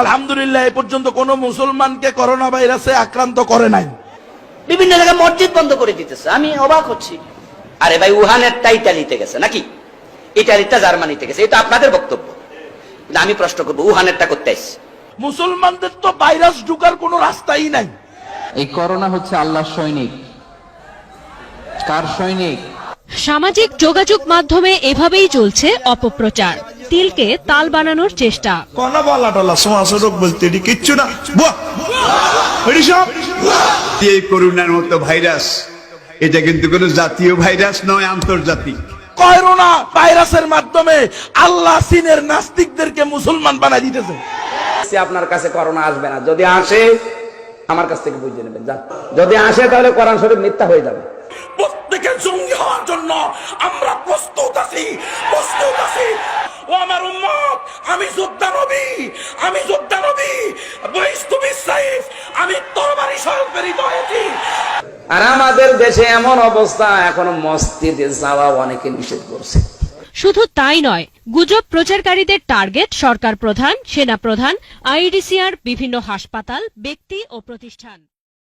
আলহামদুলিল্লাহ এ পর্যন্ত কোনো মুসলমানকে করোনা ভাইরাসে আক্রান্ত করে নাই। বিভিন্ন জায়গায় মসজিদ বন্ধ করে দিতেছে, আমি অবাক হচ্ছি। আরে ভাই, উহানেরটা ইটালিতে গেছে নাকি? ইটালিটা জার্মানিতে গেছে, এটা আপনাদের বক্তব্য। আমি প্রশ্ন করবো, উহানেরটা করতে আসছে? মুসলমানদের তো ভাইরাস ঢুকার কোনো রাস্তাই নাই। এই করোনা হচ্ছে আল্লাহর সৈনিক। কার সৈনিক? সামাজিক যোগাযোগ মাধ্যমে এভাবেই চলছে অপপ্রচার, তিলকে তাল বানানোর চেষ্টা। কোন বলা টলা সমাজ রোগ বলতে এটি কিচ্ছু না। এই করোনার মতো ভাইরাস, এটা কিন্তু কোনো জাতীয় ভাইরাস নয়, আন্তর্জাতিক। করোনা ভাইরাসের মাধ্যমে আল্লাহ চীনের নাস্তিকদেরকে মুসলমান বানাই দিতেছে। আপনার কাছে করোনা আসবে না, যদি আসে আমার কাছ থেকে বুঝে নেবেন। যদি আসে তাহলে কোরআন শরীফ মিথ্যা হয়ে যাবে। প্রত্যেকের জঙ্গি হওয়ার জন্য আমরা প্রস্তুত আছি, প্রস্তুত আছি। ও আমার উম্মত, আমি যোদ্ধা নবী, আমি যোদ্ধা নবী, আমি তরবারি সহ প্রেরিত হয়েছি। আর আমাদের দেশে এমন অবস্থা, এখনো মসজিদে যাওয়া অনেকে নিষেধ করছে। শুধু তাই নয়, গুজব প্রচারকারীদের টার্গেট সরকার প্রধান, সেনা প্রধান, আইডিসিআর, বিভিন্ন হাসপাতাল, ব্যক্তি ও প্রতিষ্ঠান।